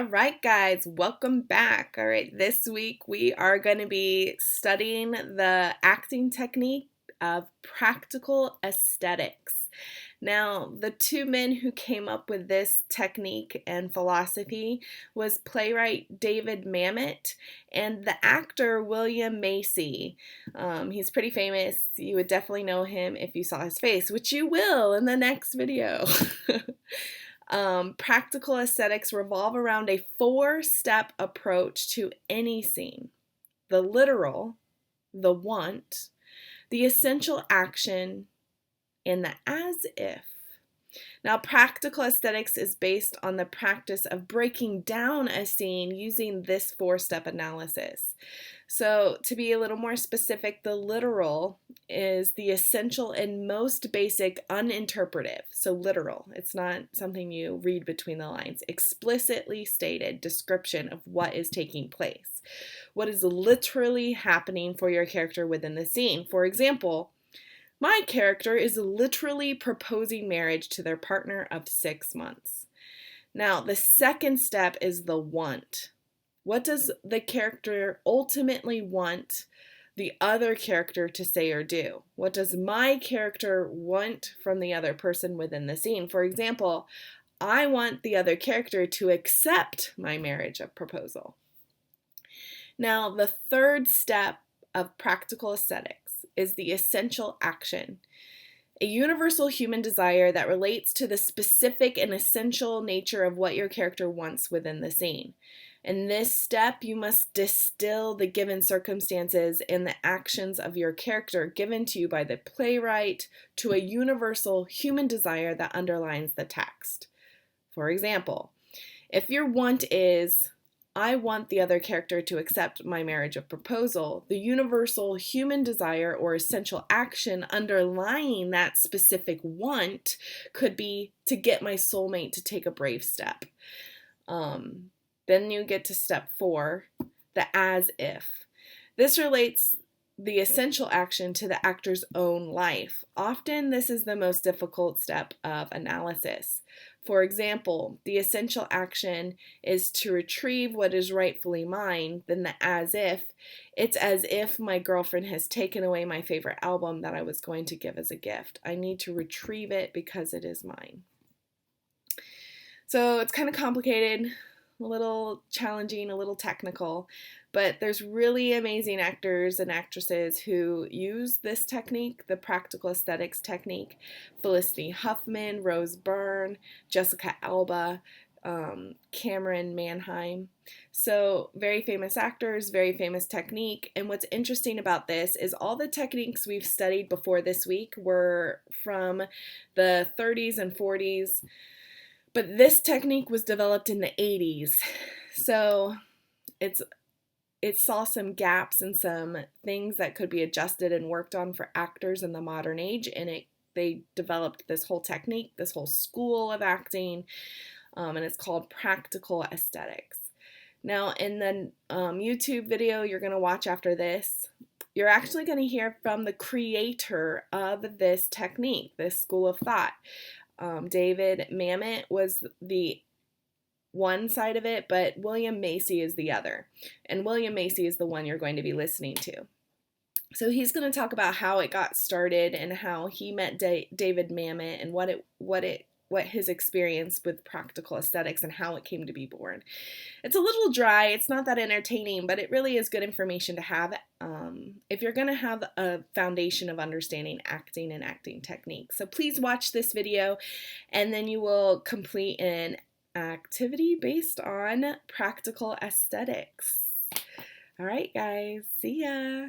All right, guys, welcome back. All right, this week we are going to be studying the acting technique of practical aesthetics. Now, the two men who came up with this technique and philosophy was playwright David Mamet and the actor William Macy. He's pretty famous. You would definitely know him if you saw his face, which you will in the next video. Practical aesthetics revolve around a four-step approach to any scene: the literal, the want, the essential action, and the as if. Now, practical aesthetics is based on the practice of breaking down a scene using this four-step analysis. So, to be a little more specific, the literal is the essential and most basic uninterpretive. So, literal, it's not something you read between the lines. Explicitly stated description of what is taking place. What is literally happening for your character within the scene. For example, my character is literally proposing marriage to their partner of 6 months. Now, the second step is the want. What does the character ultimately want the other character to say or do? What does my character want from the other person within the scene? For example, I want the other character to accept my marriage proposal. Now, the third step of practical aesthetics is the essential action, a universal human desire that relates to the specific and essential nature of what your character wants within the scene. In this step, you must distill the given circumstances and the actions of your character given to you by the playwright to a universal human desire that underlines the text. For example, if your want is, I want the other character to accept my marriage proposal, the universal human desire or essential action underlying that specific want could be to get my soulmate to take a brave step. Then you get to step 4, the as if. This relates the essential action to the actor's own life. Often this is the most difficult step of analysis. For example, the essential action is to retrieve what is rightfully mine, then the as if, it's as if my girlfriend has taken away my favorite album that I was going to give as a gift. I need to retrieve it because it is mine. So it's kind of complicated, a little challenging, a little technical, but there's really amazing actors and actresses who use this technique, the practical aesthetics technique. Felicity Huffman, Rose Byrne, Jessica Alba, Cameron Manheim. So very famous actors, very famous technique. And what's interesting about this is all the techniques we've studied before this week were from the 30s and 40s. But this technique was developed in the 80s, so it saw some gaps and some things that could be adjusted and worked on for actors in the modern age, and they developed this whole technique, this whole school of acting, and it's called practical aesthetics. Now, in the YouTube video you're going to watch after this, you're actually going to hear from the creator of this technique, this school of thought. David Mamet was the one side of it, but William Macy is the other. And William Macy is the one you're going to be listening to. So he's going to talk about how it got started and how he met David Mamet and what his experience with practical aesthetics and how it came to be born. It's a little dry, it's not that entertaining, but it really is good information to have if you're going to have a foundation of understanding acting and acting techniques. So please watch this video and then you will complete an activity based on practical aesthetics. All right, guys, see ya.